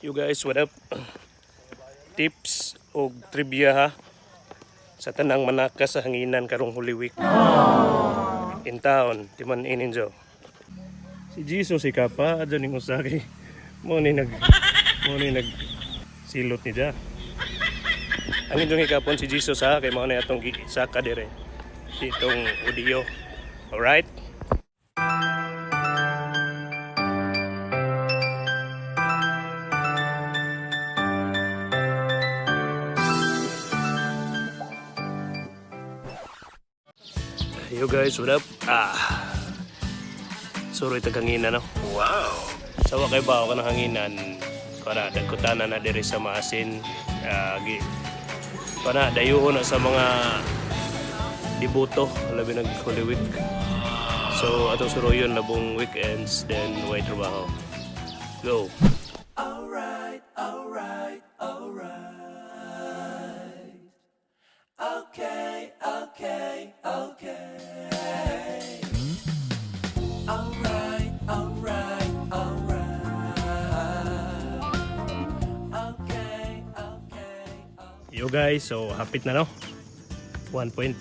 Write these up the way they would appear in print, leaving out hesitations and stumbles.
You guys, what up? Tips o trivia ha sa tanang manaka sa hanginan karong Holy Week in town, di man ininjo. Si Jesus si Kapa, adyo ning usaki. Mo ni nag silot ni ja. Ang inyong ikapon si Jesus ha, kay mga na itong saka dire ditong audio. Alright? Yo guys, what up? Suroy Hanginan no? Wow! Sawa kay bao ka ng hanginan. Kana Dagkotanan na diri sa Maasin. Kana dayuon na sa mga dibuto labi nag Holy Week. So atong suroyon labong weekends then way trabaho. Go. Alright. Okay. Yo guys, so hapit na no. 1.5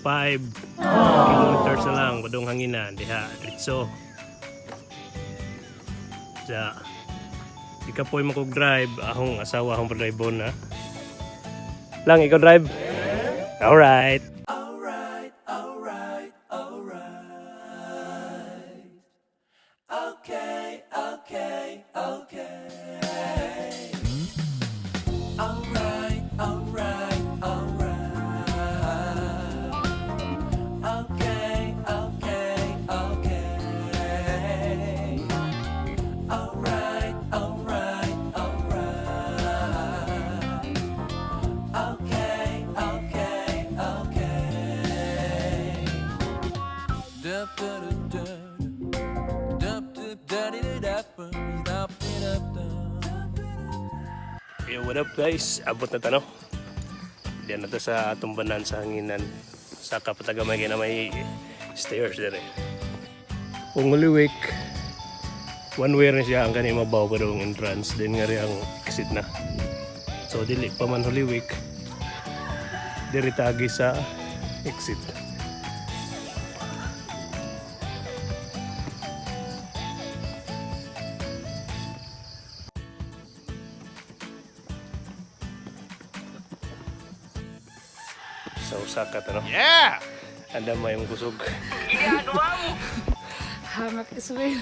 kilometers na lang padung hanginan diha diretso. Ja. Ikapoy mo kog drive, ahong asawa akong drive na. Lang ikaw drive. Alright. Yo, what up guys? Abot na tano. Diyan na to sa tumbanan sa hanginan. Sa kapatagamay na may stairs dire. Kung Holy Week, one way na siya ang kanina mabaw pa ang entrance. Then nga rin ang exit na. So dili pa man Holy Week, diri tagi sa exit. Sa usakat ano? Yeah! Anda may mong kusog. Ginagawa mo! Hamak iswil.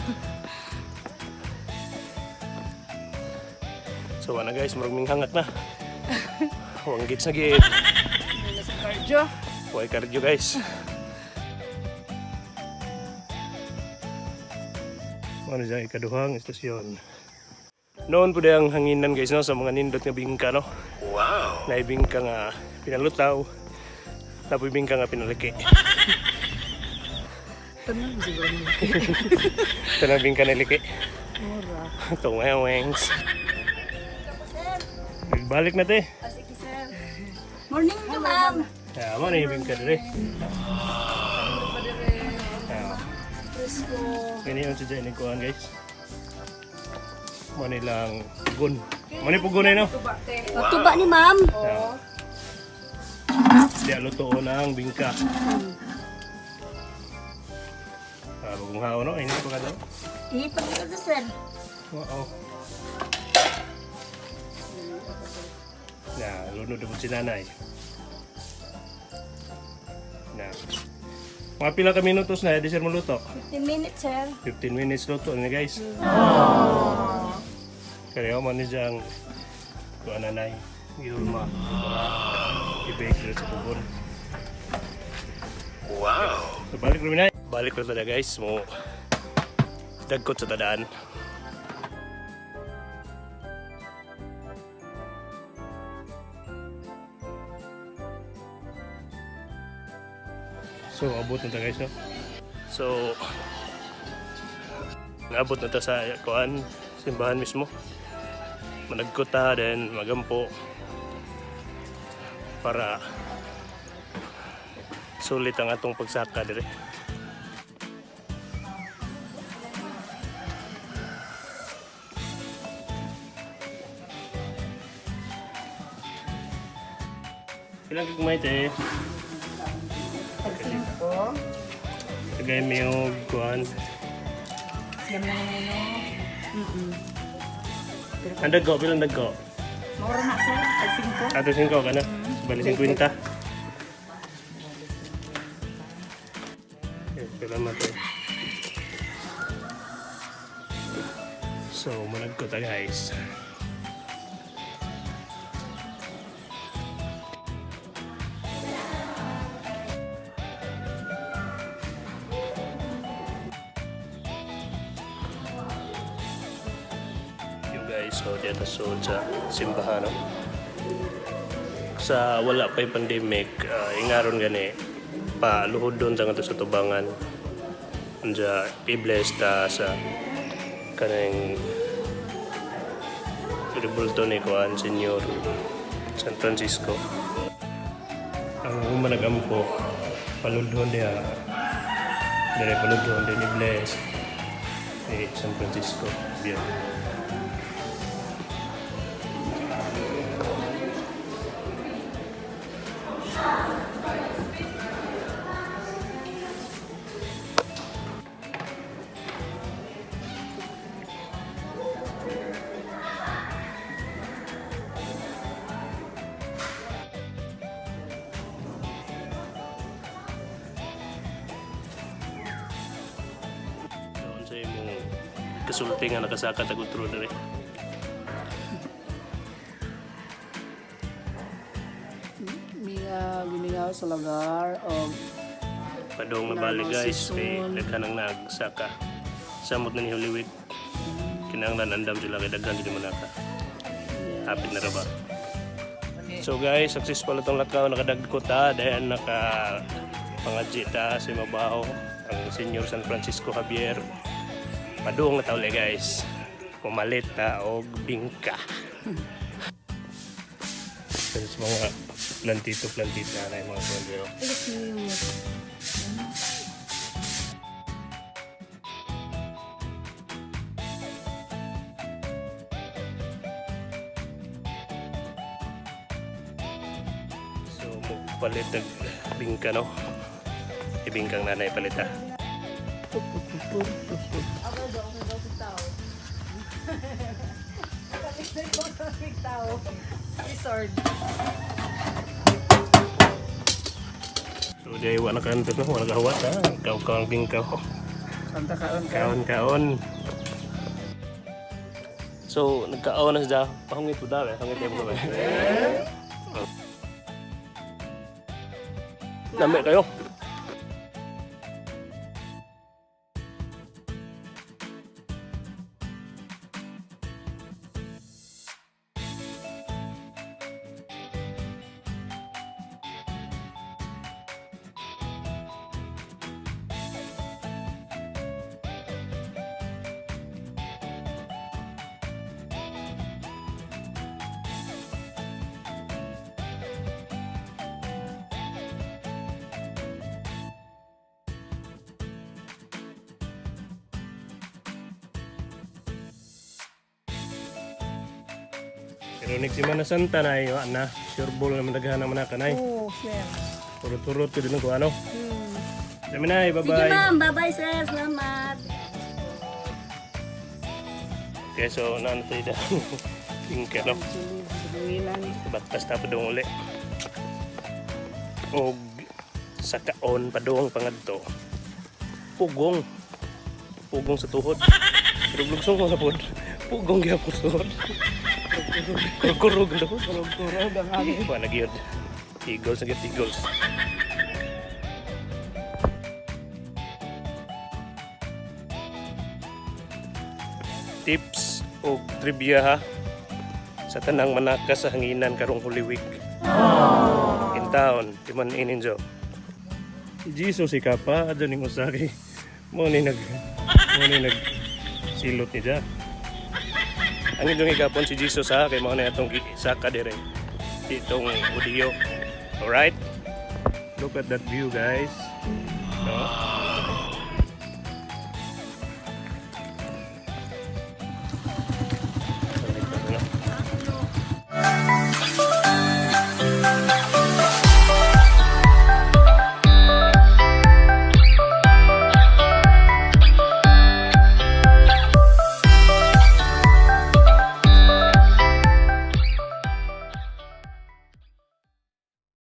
So ano guys, maruming hangat na. Huwag gits na git. May nasa cardio. Huwag cardio guys. Ano dyan, ikaduhang istasyon. Noon po ang hanginan guys no, sa mga nindot nga bingka no. Wow! Naibingka nga pinalutaw. Napibing ka nga pinalaki. Tanong siguro mo. Tanabing ka naliki. Mura. Itong wings. Balik na te. Sige sir. Morning ka ma'am. Mo na ibing ka dire. Presko. Ini yung siya ni kuhan guys. Mo nilang pugon. Mo ni pugon no? Tuba ni ma'am. Oo. Diya lutoon ang bingka. Bagong hao no? Ini pa ka daw? Ilipat ka sa sir. Oo. Na, lunod mo si nanay. Na. Mga pila ka minutos na, di sir maluto. 15 minutes sir. 15 minutes luto na guys. Kaya man ni diyang kuha nanay. Yulma. I-bake dito sa pugon. Wow! So balik rin na. Balik rin na guys. Mo dagkot sa tadaan. So abot na ta guys no. So naabot na ta sa kuan simbahan mismo. Managkot ta then magampo para sulit ang atong pagsaka dire. Ilang kagumay te? Pag-5. Tagay mo yung kuhan. Siyam lang ano. Ang dago, bilang dago? Mura na sir. Pag-5. Ato 5 ka na? Bali 50. Okay, salamat eh. So, manag ko ta guys. Yung guys, so dito sa simbahan. No? Sa wala pa'y pandemic, ingaron gani, paluhod doon sa sa tubangan. Anja, i-bless ta sa kanang ribulto ni Kuan Senyor San Francisco. Ang umanagampo, paludhon niya, dari paludhon din i-bless ni San Francisco. Bien. Doon sa imong kasulti nga nakasaka tagutro na rin. Ginigaw sa lugar o Padong mabali guys, kay nagkanang nagsaka. Samot na ni Holy Week. Kinanglan andam sila kay daghan sila manaka. Hapit na ra ba? So guys, successful itong lakaw, nakadagkota dahil naka pangadji ta sa mabaho ang Senyor San Francisco Javier. Padung na tawle guys. Pumalit ta og bingka. Sa mga plantito-plantita na yung mga bondero. So, palit ng bingka, no? Ibingkang nanay palit, ha? So, di wala ka nito, no? Wala kahawat, ha? Kaw-kaw ang bingka, ho. Santa Kaon ka. Kaon-kaon. So, nagkaon na siya. Pahungit po daw, eh. Pahungit po daw, eh. Dami kayo. Pero next Semana Santa na yun, na sure ball na madaghan naman na kanay. Oo, sir. Turut-turut ko din ko ano. Sabi na, Sige bye-bye. ma'am, bye-bye sir. Salamat. Okay, so naano tayo da. Tingka, no? Batas tapos doon uli. O sa kaon, padong pangadto. Pugong. Pugong sa tuhod. Pero lugsong ko sa pod. Pugong gyapon sa tuhod. Kurkurog daw. Kurog ang amin. Wala gyud. Eagles na Eagles. Tips o trivia ha sa tanang manaka sa hanginan karong Holy Week. In town, timan ininjo. Si Jesus si Kapa, adyo ning usaki. Mo ni nag silot ni ja. Ang inyong ikapon si Jesus ha, kay mga na itong saka dire. Itong audio. Alright? Look at that view guys. No?